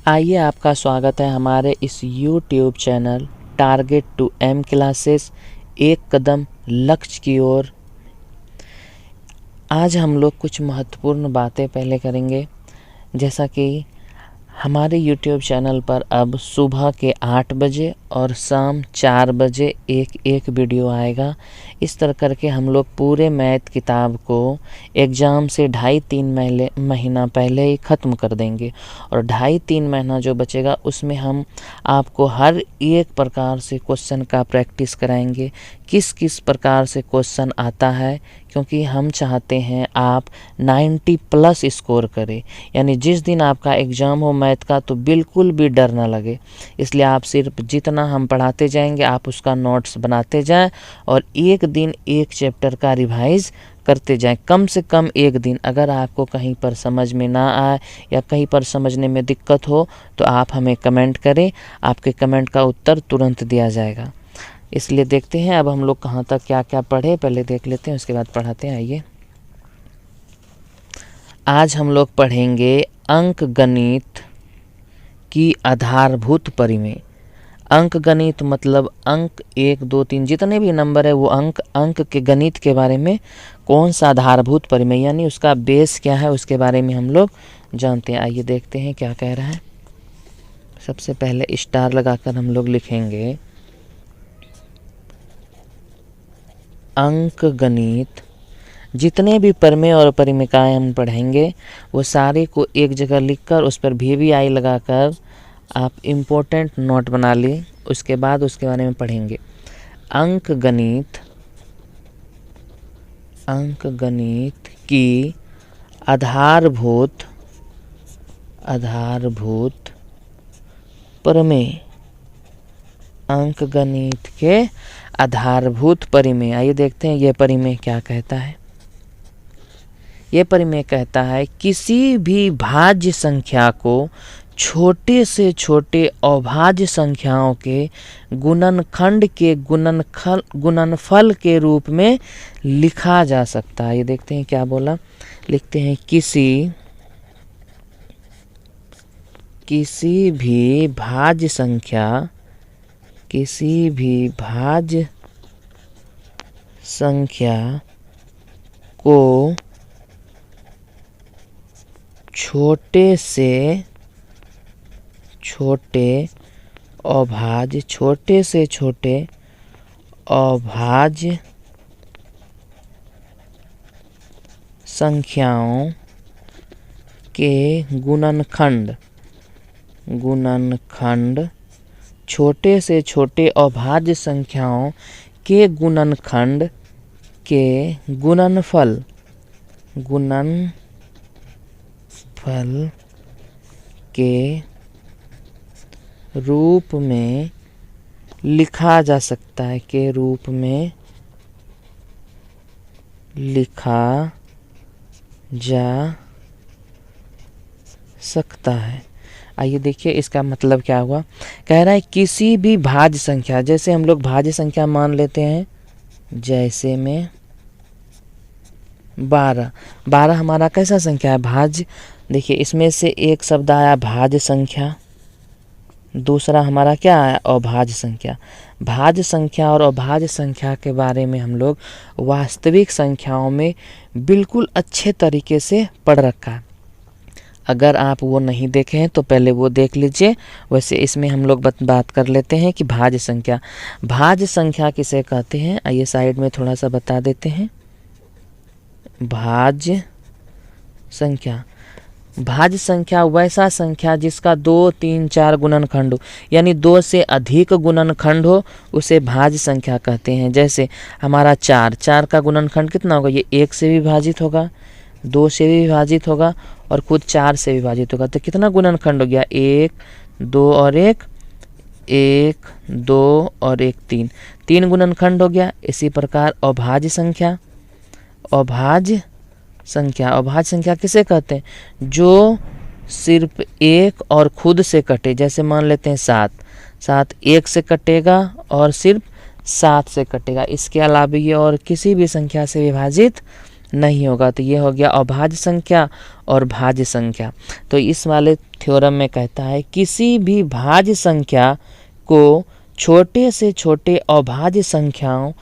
आइए, आपका स्वागत है हमारे इस YouTube channel target to aim classes, एक कदम लक्ष्य की ओर। आज हम लोग कुछ महत्वपूर्ण बातें पहले करेंगे, जैसा कि हमारे YouTube चैनल पर अब सुबह के 8 बजे और शाम 4 बजे एक वीडियो आएगा। इस तरह करके हम लोग पूरे मैथ किताब को एग्ज़ाम से 2.5-3 महीना पहले ही ख़त्म कर देंगे और 2.5-3 महीना जो बचेगा उसमें हम आपको हर एक प्रकार से क्वेश्चन का प्रैक्टिस कराएंगे, किस किस प्रकार से क्वेश्चन आता है, क्योंकि हम चाहते हैं आप 90+ स्कोर करें। यानी जिस दिन आपका एग्ज़ाम हो मैथ का तो बिल्कुल भी डर ना लगे। इसलिए आप सिर्फ जितना हम पढ़ाते जाएंगे आप उसका नोट्स बनाते जाएं और एक दिन एक चैप्टर का रिवाइज़ करते जाएं, कम से कम एक दिन। अगर आपको कहीं पर समझ में ना आए या कहीं पर समझने में दिक्कत हो तो आप हमें कमेंट करें, आपके कमेंट का उत्तर तुरंत दिया जाएगा। इसलिए देखते हैं अब हम लोग कहाँ तक क्या क्या पढ़े, पहले देख लेते हैं उसके बाद पढ़ाते हैं। आइए, आज हम लोग पढ़ेंगे अंक गणित की आधारभूत परिमेय। अंक गणित मतलब अंक 1, 2, 3 जितने भी नंबर है वो अंक के गणित के बारे में कौन सा आधारभूत परिमेय यानी उसका बेस क्या है उसके बारे में हम लोग जानते हैं। आइए देखते हैं क्या कह रहा है। सबसे पहले स्टार लगाकर हम लोग लिखेंगे अंक गणित। जितने भी परिमेय और परिमेयिकाएँ हम पढ़ेंगे वो सारे को एक जगह लिखकर उस पर VVI लगाकर आप इम्पोर्टेंट नोट बना लें, उसके बाद उसके बारे में पढ़ेंगे। अंक गणित की आधारभूत परिमेय। अंक गणित के आधारभूत परिमेय। आइए देखते हैं ये परिमेय क्या कहता है। ये परिमेय कहता है किसी भी भाज्य संख्या को छोटे से छोटे अभाज्य संख्याओं के गुणनखंड के गुणनफल के रूप में लिखा जा सकता है। ये देखते हैं क्या बोला, लिखते हैं किसी भी भाज्य संख्या को छोटे से छोटे अभाज्य संख्याओं के गुणनखंड छोटे से छोटे अभाज्य संख्याओं के गुणनखंड के गुणनफल के रूप में लिखा जा सकता है, के रूप में लिखा जा सकता है। आइए देखिए इसका मतलब क्या हुआ। कह रहा है किसी भी भाज्य संख्या, जैसे हम लोग भाज्य संख्या मान लेते हैं, जैसे में 12 हमारा कैसा संख्या है, भाज्य। देखिए इसमें से एक शब्द आया भाज्य संख्या, दूसरा हमारा क्या आया, अभाज्य संख्या। भाज्य संख्या और अभाज्य संख्या के बारे में हम लोग वास्तविक संख्याओं में बिल्कुल अच्छे तरीके से पढ़ रखा है। अगर आप वो नहीं देखे हैं तो पहले वो देख लीजिए। वैसे इसमें हम लोग बात कर लेते हैं कि भाज्य संख्या किसे कहते हैं। आइए साइड में थोड़ा सा बता देते हैं। भाज्य संख्या वैसा संख्या जिसका 2, 3, 4 गुणनखंड हो, यानी 2 से अधिक गुणनखंड हो, उसे भाज्य संख्या कहते हैं। जैसे हमारा 4 का गुणनखंड कितना होगा, ये 1 से विभाजित होगा, 2 से भी विभाजित होगा और खुद 4 से विभाजित होगा। तो कितना गुणनखंड हो गया, 1, 2 और 1, 1, 2 और 1, 3 गुणनखंड हो गया। इसी प्रकार अभाज्य संख्या किसे कहते हैं, जो सिर्फ 1 और खुद से कटे। जैसे मान लेते हैं 7 1 से कटेगा और सिर्फ 7 से कटेगा। इसके अलावा ये और किसी भी संख्या से विभाजित नहीं होगा। तो ये हो गया अभाज्य संख्या और भाज्य संख्या। तो इस वाले थ्योरम में कहता है किसी भी भाज्य संख्या को छोटे से छोटे अभाज्य संख्याओं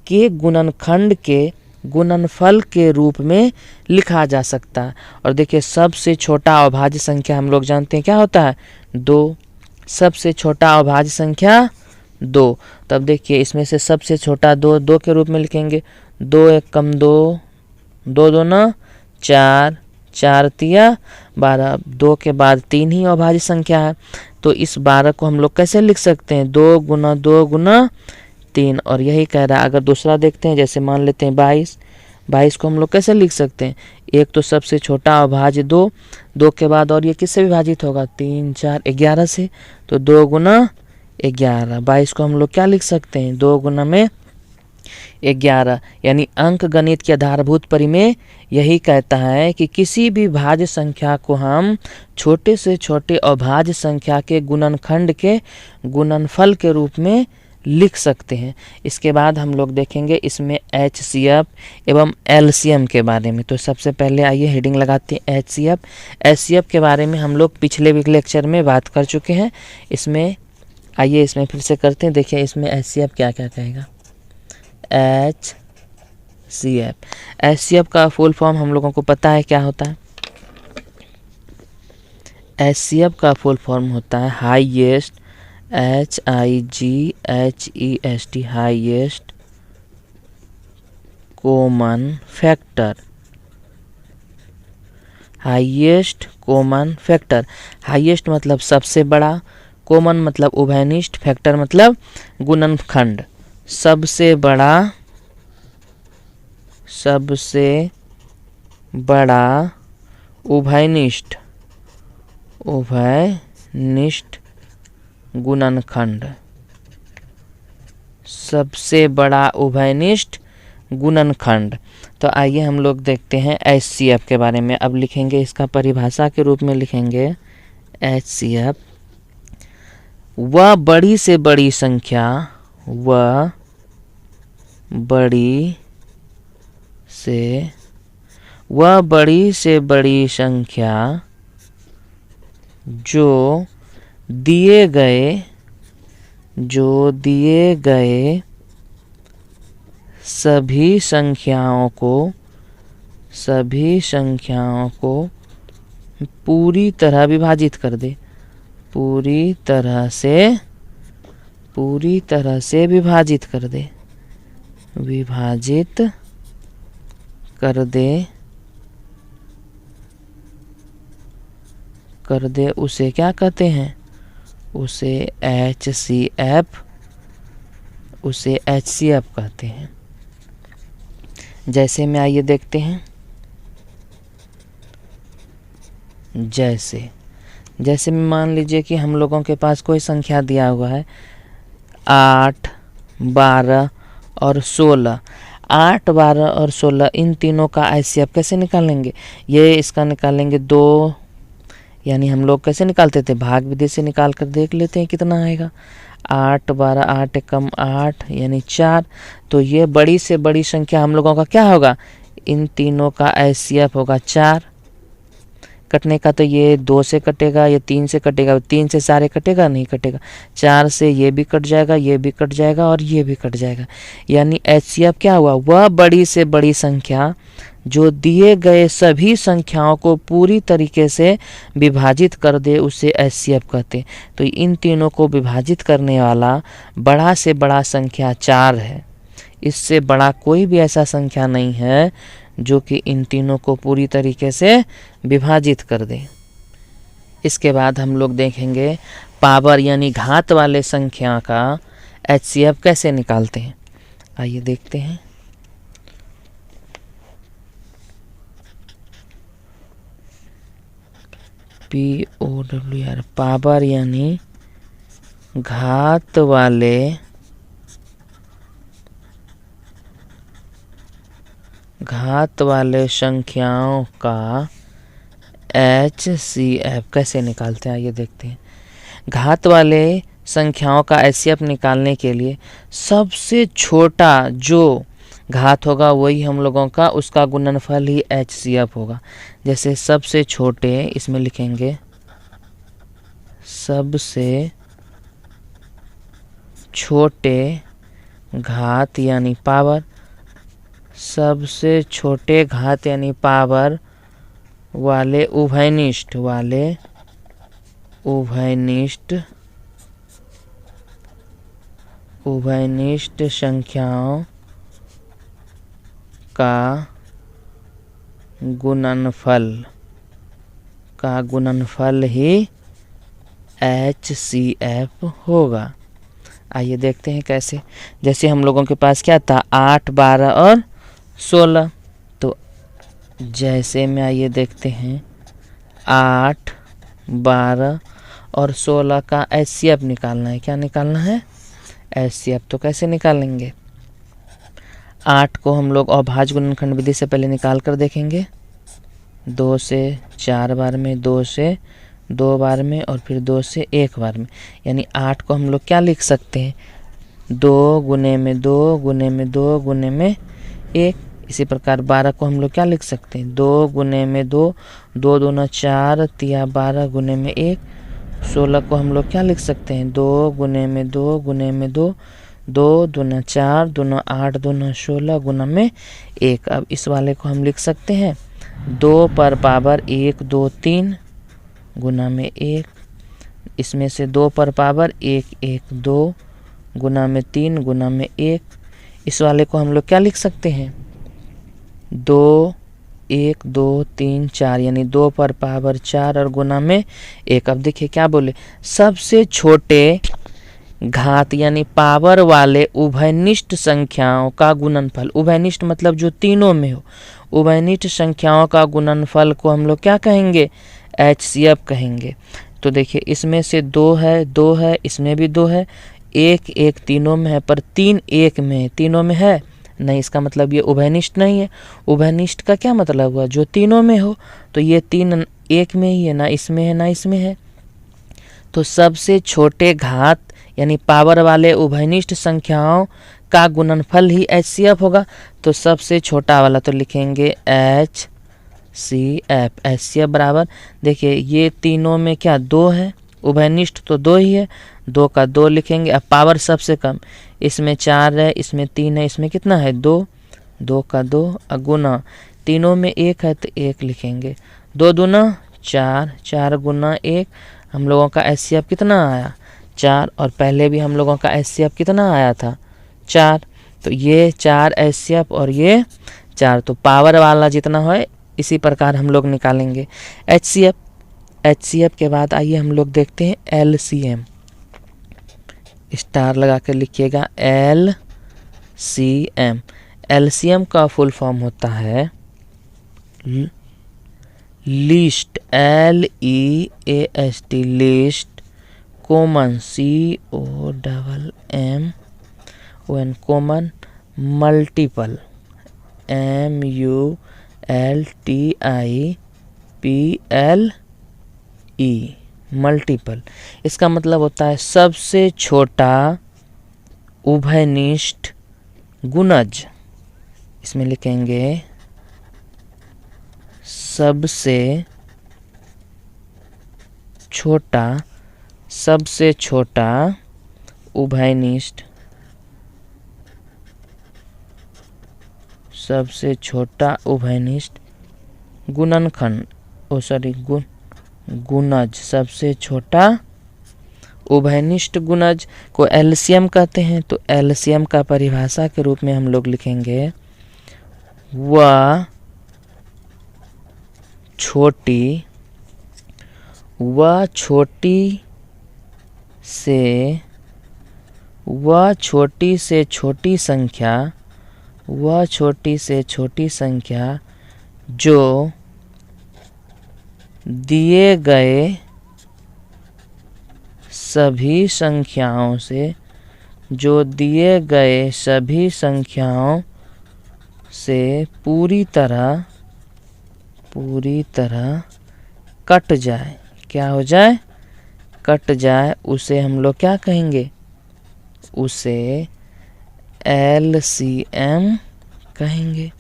के गुणनखंड के गुणनफल के रूप में लिखा जा सकता है। और देखिए सबसे छोटा अभाज्य संख्या हम लोग जानते हैं क्या होता है, 2। सबसे छोटा अभाज्य संख्या 2। तब देखिए इसमें से सबसे छोटा 2 के रूप में लिखेंगे। 2 1 कम 2, 2 2 ना 4, 4 तिया 12। 2 के बाद 3 ही अभाज्य संख्या है। तो इस 12 को हम लोग कैसे लिख सकते हैं, 2 गुना 2 गुना 3। और यही कह रहा है। अगर दूसरा देखते हैं, जैसे मान लेते हैं 22। 22 को हम लोग कैसे लिख सकते हैं, एक तो सबसे छोटा अभाज्य 2, 2 के बाद और ये किससे विभाजित होगा, 3 4 11 से। तो 2 गुना 11। 22 को हम लोग क्या लिख सकते हैं, 2 गुना में 11। यानी अंक गणित के आधारभूत परिमेय यही कहता है कि किसी भी भाज्य संख्या को हम छोटे से छोटे अभाज्य संख्या के गुणनखंड के गुणनफल के रूप में लिख सकते हैं। इसके बाद हम लोग देखेंगे इसमें HCF एवं LCM के बारे में। तो सबसे पहले आइए हेडिंग लगाते हैं HCF। HCF के बारे में हम लोग पिछले लेक्चर में बात कर चुके हैं। इसमें आइए इसमें फिर से करते हैं। देखिए इसमें HCF क्या क्या कहेगा, HCF का फुल फॉर्म हम लोगों को पता है क्या होता है। HCF का फुल फॉर्म होता है highest, HIGHEST, highest common factor. Highest common factor, highest मतलब सबसे बड़ा, कॉमन मतलब उभयनिष्ठ, फैक्टर मतलब गुणनखंड। सबसे बड़ा उभयनिष्ठ गुणनखंड। सबसे बड़ा उभयनिष्ठ गुणनखंड। तो आइए हम लोग देखते हैं HCF के बारे में। अब लिखेंगे इसका परिभाषा के रूप में लिखेंगे HCF, वह बड़ी से बड़ी संख्या, वह बड़ी से बड़ी संख्या जो दिए गए सभी संख्याओं को पूरी तरह विभाजित कर दे, पूरी तरह से विभाजित कर दे उसे क्या कहते हैं, उसे HCF कहते हैं। जैसे में आइए देखते हैं, जैसे में मान लीजिए कि हम लोगों के पास कोई संख्या दिया हुआ है 8, 12 और 16। 8, 12 और 16 इन तीनों का HCF कैसे निकालेंगे, ये इसका निकालेंगे 2। यानी हम लोग कैसे निकालते थे, भाग विधि से निकाल कर देख लेते हैं कितना आएगा। 8 12, 8 एकम 8 यानी 4। तो ये बड़ी से बड़ी संख्या हम लोगों का क्या होगा, इन तीनों का HCF होगा 4। कटने का तो ये 2 से कटेगा, ये 3 से कटेगा, 3 से सारे कटेगा नहीं कटेगा, 4 से ये भी कट जाएगा, ये भी कट जाएगा और ये भी कट जाएगा। यानी HCF क्या हुआ, वह बड़ी से बड़ी संख्या जो दिए गए सभी संख्याओं को पूरी तरीके से विभाजित कर दे उसे HCF कहते हैं। तो इन तीनों को विभाजित करने वाला बड़ा से बड़ा संख्या 4 है। इससे बड़ा कोई भी ऐसा संख्या नहीं है जो कि इन तीनों को पूरी तरीके से विभाजित कर दे। इसके बाद हम लोग देखेंगे पावर यानी घात वाले संख्या का HCF कैसे निकालते हैं। आइए देखते हैं। POWR, पावर यानी घात वाले संख्याओं का HCF कैसे निकालते हैं, आइए देखते हैं। घात वाले संख्याओं का HCF निकालने के लिए सबसे छोटा जो घात होगा वही हम लोगों का उसका गुणनफल ही HCF होगा। जैसे सबसे छोटे, इसमें लिखेंगे सबसे छोटे घात यानी पावर, सबसे छोटे घात यानी पावर वाले उभयनिष्ठ संख्याओं का गुणनफल ही HCF होगा। आइए देखते हैं कैसे। जैसे हम लोगों के पास क्या था 8, 12 और 16। तो जैसे में आइए देखते हैं 8, 12 और 16 का HCF निकालना है। क्या निकालना है? HCF। तो कैसे निकालेंगे? 8 को हम लोग अभाज्य गुणनखंड विधि से पहले निकाल कर देखेंगे। 2 से 4 बार में, 2 से 2 बार में और फिर 2 से 1 बार में। यानी 8 को हम लोग क्या लिख सकते हैं? 2 गुने में 2 गुने में 2 गुने में 1। इसी प्रकार 12 को हम लोग क्या लिख सकते हैं? 2 गुने में 2, 2 दूना 4, 12 गुने में 1। 16 को हम लोग क्या लिख सकते हैं? 2 गुने में 2 गुने में 2, 2 दूना 4, दूना 8, दूना 16 गुना में 1। अब इस वाले को हम लिख सकते हैं 2 पर पावर 1, 2, 3 गुना में 1। इसमें से 2 पर पावर 1, 1, 2 गुना में 3 गुना में 1। इस वाले को हम लोग क्या लिख सकते हैं? 2, 1, 2, 3, 4 यानी 2 पर पावर 4 और गुना में 1। अब देखिए क्या बोले, सबसे छोटे घात यानी पावर वाले उभयनिष्ठ संख्याओं का गुणनफल। उभयनिष्ठ मतलब जो तीनों में हो। उभयनिष्ठ संख्याओं का गुणनफल को हम लोग क्या कहेंगे? HCF कहेंगे। तो देखिए इसमें से 2 है, 2 है, इसमें भी 2 है, 1, 1 तीनों में है, पर 3 1 में है। तीनों में है नहीं, इसका मतलब ये उभयनिष्ठ नहीं है। उभयनिष्ठ का क्या मतलब हुआ? जो तीनों में हो। तो ये 3 1 में ही है, ना इसमें है ना इसमें है। तो सबसे छोटे घात यानी पावर वाले उभयनिष्ठ संख्याओं का गुणनफल ही HCF होगा। तो सबसे छोटा वाला तो लिखेंगे HCF। HCF बराबर, देखिए ये तीनों में क्या 2 है, उभयनिष्ठ तो 2 ही है, 2 का 2 लिखेंगे। अब पावर सबसे कम, इसमें 4 है, इसमें 3 है, इसमें कितना है 2, 2 का 2 गुना, तीनों में 1 है तो 1 लिखेंगे। 2 दूना 4, 4 गुना 1। हम लोगों का HCF कितना आया? 4। और पहले भी हम लोगों का HCF कितना आया था? 4। तो ये 4 HCF और ये 4। तो पावर वाला जितना है इसी प्रकार हम लोग निकालेंगे HCF। HCF के बाद आइए हम लोग देखते हैं LCM। स्टार लगा कर लिखिएगा LCM। LCM का फुल फॉर्म होता है least, LEAST, least, common, COMMON, common, multiple, MULTIPLE, multiple. इसका मतलब होता है सबसे छोटा उभयनिष्ठ गुणज। इसमें लिखेंगे सबसे छोटा उभयनिष्ठ गुणनखंड गुणज। सबसे छोटा उभयनिष्ठ गुणज को LCM कहते हैं। तो LCM का परिभाषा के रूप में हम लोग लिखेंगे वह छोटी से छोटी संख्या जो दिए गए सभी संख्याओं से पूरी तरह कट जाए। क्या हो जाए? कट जाए। उसे हम लोग क्या कहेंगे? उसे LCM कहेंगे,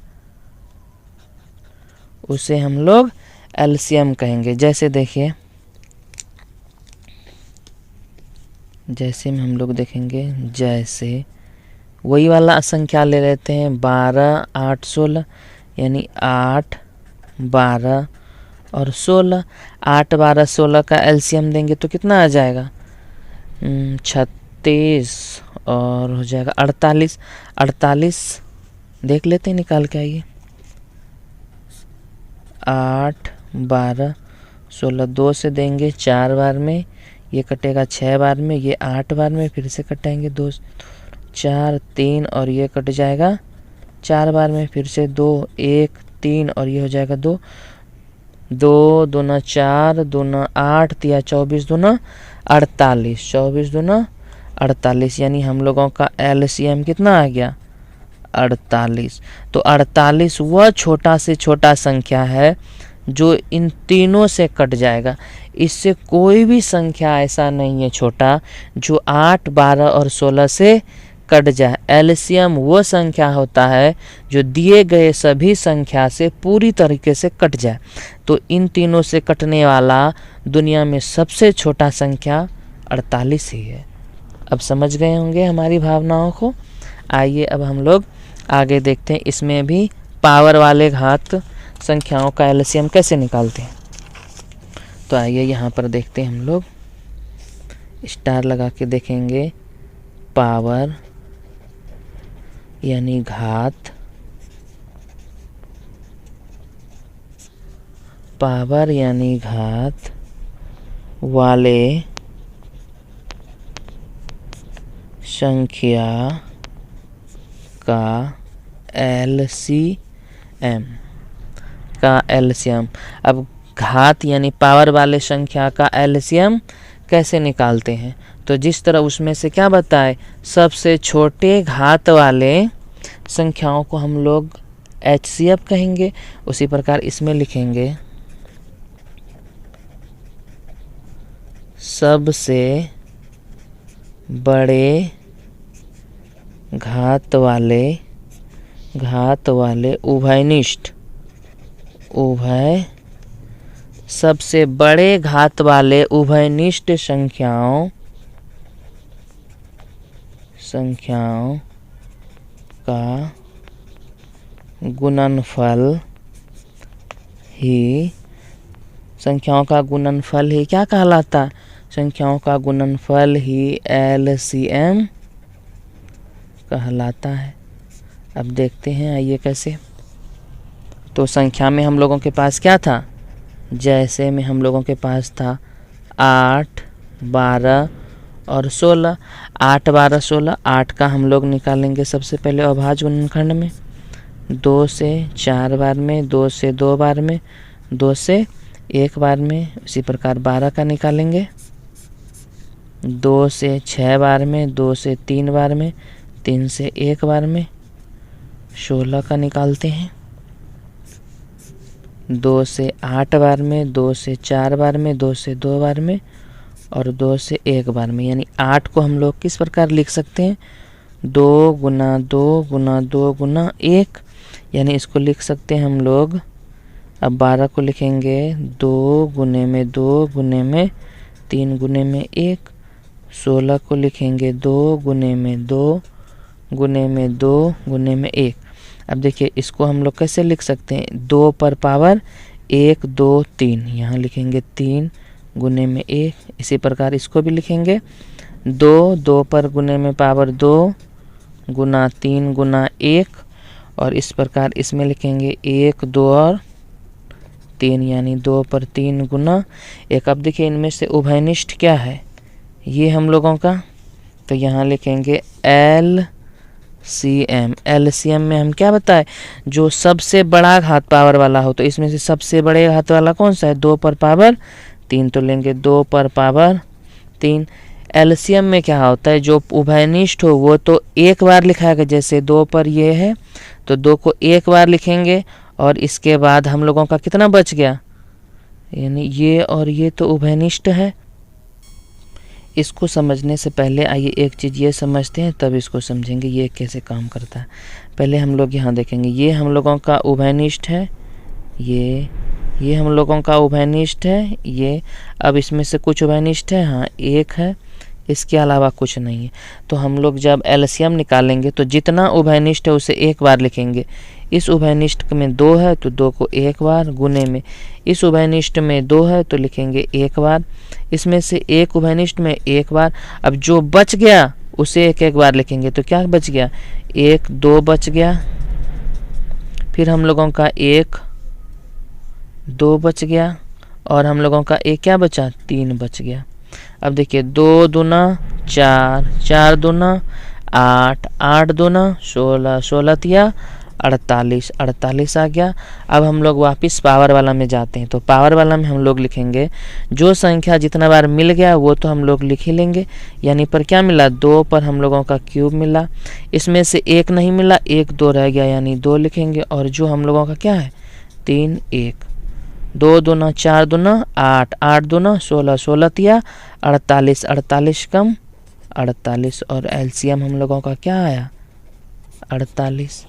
उसे हम लोग एलसीएम कहेंगे। जैसे देखिए, जैसे में हम लोग देखेंगे, जैसे वही वाला संख्या ले लेते हैं 12, 8, 16, यानी 8, 12 और 16। 8, 12, 16 का एलसीएम देंगे तो कितना आ जाएगा? 36 और हो जाएगा 48। 48 देख लेते हैं, निकाल के आइए। 8, 12, 16 2 से देंगे 4 बार में, ये कटेगा 6 बार में, ये 8 बार में, फिर से कटाएंगे 2, 4, 3 और ये कट जाएगा 4 बार में, फिर से 2, 1, 3 और ये हो जाएगा 2, 2 दूना 4, दूना 8, 3 24, दूना 48, 24 दूना 48, यानी हम लोगों का एलसीएम कितना आ गया? 48। तो 48 वह छोटा से छोटा संख्या है जो इन तीनों से कट जाएगा। इससे कोई भी संख्या ऐसा नहीं है छोटा जो 8, 12 और 16 से कट जाए। एलसीएम वो संख्या होता है जो दिए गए सभी संख्या से पूरी तरीके से कट जाए। तो इन तीनों से कटने वाला दुनिया में सबसे छोटा संख्या 48 ही है। अब समझ गए होंगे हमारी भावनाओं को। आइए अब हम लोग आगे देखते हैं, इसमें भी पावर वाले घात संख्याओं का एलसीएम कैसे निकालते हैं। तो आइए यहाँ पर देखते हैं, हम लोग स्टार लगा के देखेंगे। पावर यानी घात, पावर यानी घात वाले संख्या का एलसीएम का एलसीएम। अब घात यानी पावर वाले संख्या का एलसीएम कैसे निकालते हैं? तो जिस तरह उसमें से क्या बताए, सबसे छोटे घात वाले संख्याओं को हम लोग एचसीएफ कहेंगे, उसी प्रकार इसमें लिखेंगे सबसे बड़े घात वाले उभयनिष्ठ, सबसे बड़े घात वाले उभयनिष्ठ संख्याओं का गुणनफल ही क्या कहलाता? संख्याओं का गुणनफल ही एलसीएम कहलाता है। अब देखते हैं, आइए कैसे। तो संख्या में हम लोगों के पास क्या था? जैसे में हम लोगों के पास था 8, 12 और 16। 8, 12, 16। 8 का हम लोग निकालेंगे सबसे पहले अभाज्य गुणनखंड में, 2 से 4 बार में, 2 से 2 बार में, 2 से 1 बार में। उसी प्रकार 12 का निकालेंगे 2 से 6 बार में, 2 से 3 बार में, 3 से 1 बार में। 16 का निकालते हैं 2 से 8 बार में, 2 से 4 बार में, 2 से 2 बार में और 2 से 1 बार में। यानी 8 को हम लोग किस प्रकार लिख सकते हैं? 2 गुना 2 गुना 2 गुना 1, यानी इसको लिख सकते हैं हम लोग। अब 12 को लिखेंगे 2 गुने में 2 गुने में 3 गुने में 1। 16 को लिखेंगे 2 गुने में 2 गुने में 2 गुने में 1। अब देखिए इसको हम लोग कैसे लिख सकते हैं? 2 पर पावर 1, 2, 3, यहाँ लिखेंगे 3 गुने में 1। इसी प्रकार इसको भी लिखेंगे 2 पर गुने में पावर 2 गुना 3 गुना 1 और इस प्रकार इसमें लिखेंगे 1, 2 और 3, यानी 2 पर 3 गुना 1। अब देखिए इनमें से उभयनिष्ठ क्या है ये हम लोगों का, तो यहाँ लिखेंगे एलसीएम। एलसीएम में हम क्या बताए? जो सबसे बड़ा घात पावर वाला हो। तो इसमें से सबसे बड़े घात वाला कौन सा है? 2 पर पावर 3, तो लेंगे 2 पर पावर 3। एलसीएम में क्या होता है? जो उभयनिष्ठ हो वो तो एक बार लिखाएगा, जैसे 2 पर ये है तो 2 को एक बार लिखेंगे और इसके बाद हम लोगों का कितना बच गया? यानी ये और ये तो उभयनिष्ठ है, इसको समझने से पहले आइए एक चीज़ ये समझते हैं, तब इसको समझेंगे ये कैसे काम करता है। पहले हम लोग यहाँ देखेंगे, ये हम लोगों का उभयनिष्ठ है, ये हम लोगों का उभयनिष्ठ है। ये अब इसमें से कुछ उभयनिष्ठ है, हाँ एक है, इसके अलावा कुछ नहीं है। तो हम लोग जब एलसीएम निकालेंगे तो जितना उभयनिष्ठ है उसे एक बार लिखेंगे। इस उभयनिष्ठ में 2 है तो 2 को एक बार गुने में, इस उभयनिष्ठ में 2 है तो लिखेंगे एक बार, इसमें से एक उभयनिष्ठ में एक बार। अब जो बच गया उसे एक एक बार लिखेंगे। तो क्या बच गया, 1 2 बच गया, फिर हम लोगों का 1 2 बच गया, और हम लोगों का एक क्या बचा, 3 बच गया। अब देखिए 2 दूना 4, 4 दूना 8, 8 दूना 16, 16 तिया 48, 48 आ गया। अब हम लोग वापस पावर वाला में जाते हैं। तो पावर वाला में हम लोग लिखेंगे जो संख्या जितना बार मिल गया वो तो हम लोग लिख ही लेंगे। यानी पर क्या मिला, 2 पर हम लोगों का क्यूब मिला, इसमें से 1 नहीं मिला, 1 2 रह गया यानी 2 लिखेंगे। और जो हम लोगों का क्या है, 3 1, 2 दूना 4 दूना 8, 8 दूना 16, 16 तिया 48, 48 कम 48, और एलसीएम हम लोगों का क्या आया, 48।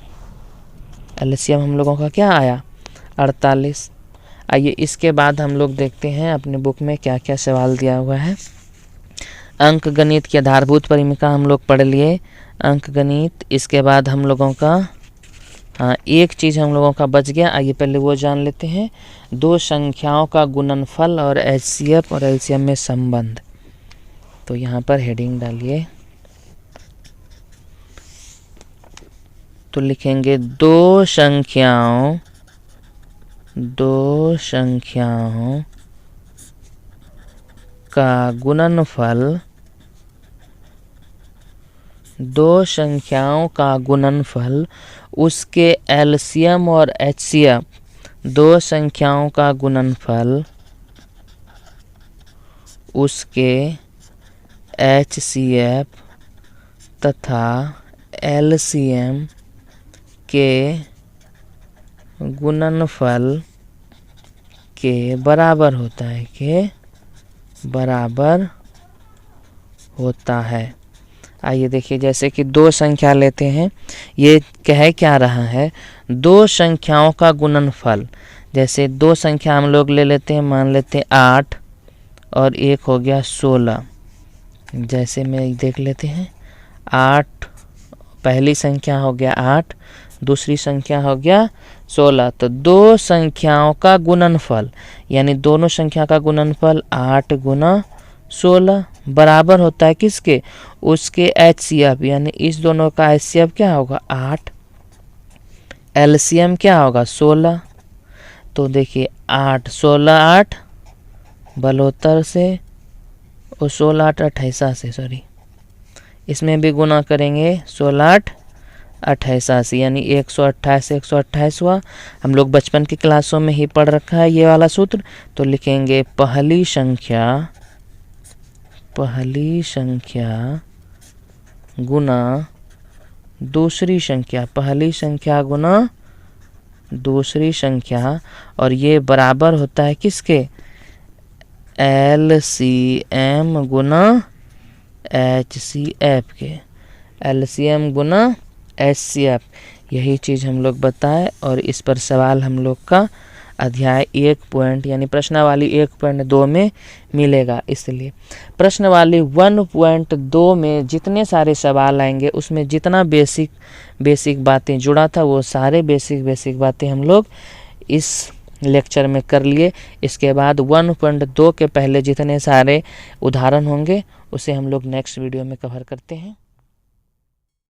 एलसीएम हम लोगों का क्या आया, 48। आइए इसके बाद हम लोग देखते हैं अपने बुक में क्या क्या सवाल दिया हुआ है। अंक गणित की आधारभूत परिमिका हम लोग पढ़ लिए, अंक गणित। इसके बाद हम लोगों का हाँ एक चीज़ हम लोगों का बच गया, आइए पहले वो जान लेते हैं। 2 संख्याओं का गुणनफल और एचसीएफ और एलसीएम में संबंध। तो यहाँ पर हेडिंग डालिए, तो लिखेंगे 2 संख्याओं का गुणनफल, 2 संख्याओं का गुणनफल उसके एलसीएम और एचसीएफ, 2 संख्याओं का गुणनफल उसके एचसीएफ तथा एलसीएम के गुणनफल के बराबर होता है, के बराबर होता है। आइए देखिए, जैसे कि 2 संख्या लेते हैं, ये कह क्या रहा है, 2 संख्याओं का गुणनफल। जैसे 2 संख्या हम लोग ले लेते हैं, मान लेते हैं 8 और एक हो गया 16। जैसे में देख लेते हैं, 8 पहली संख्या हो गया 8, दूसरी संख्या हो गया 16। तो 2 संख्याओं का गुणनफल यानी दोनों संख्या का गुणनफल 8 गुना 16 बराबर होता है किसके, उसके एचसीएफ, यानी इस दोनों का एचसीएफ क्या होगा 8, एलसीएम क्या होगा 16। तो देखिए 8 16 8 72 से और 16 8 28 से, सॉरी इसमें भी गुना करेंगे 16 8 88, यानी 128 128 हुआ। हम लोग बचपन की क्लासों में ही पढ़ रखा है ये वाला सूत्र। तो लिखेंगे पहली संख्या गुना दूसरी संख्या, पहली संख्या गुना दूसरी संख्या, और ये बराबर होता है किसके, एलसीएम गुना एचसीएफ के, एलसीएम गुना एचसीएफ। यही चीज़ हम लोग बताए, और इस पर सवाल हम लोग का अध्याय 1 पॉइंट यानी प्रश्नावली 1.2 में मिलेगा। इसलिए प्रश्नावली 1.2 में जितने सारे सवाल आएंगे उसमें जितना बेसिक बातें जुड़ा था वो सारे बेसिक बातें हम लोग इस लेक्चर में कर लिए। इसके बाद 1.2 के पहले जितने सारे उदाहरण होंगे उसे हम लोग नेक्स्ट वीडियो में कवर करते हैं।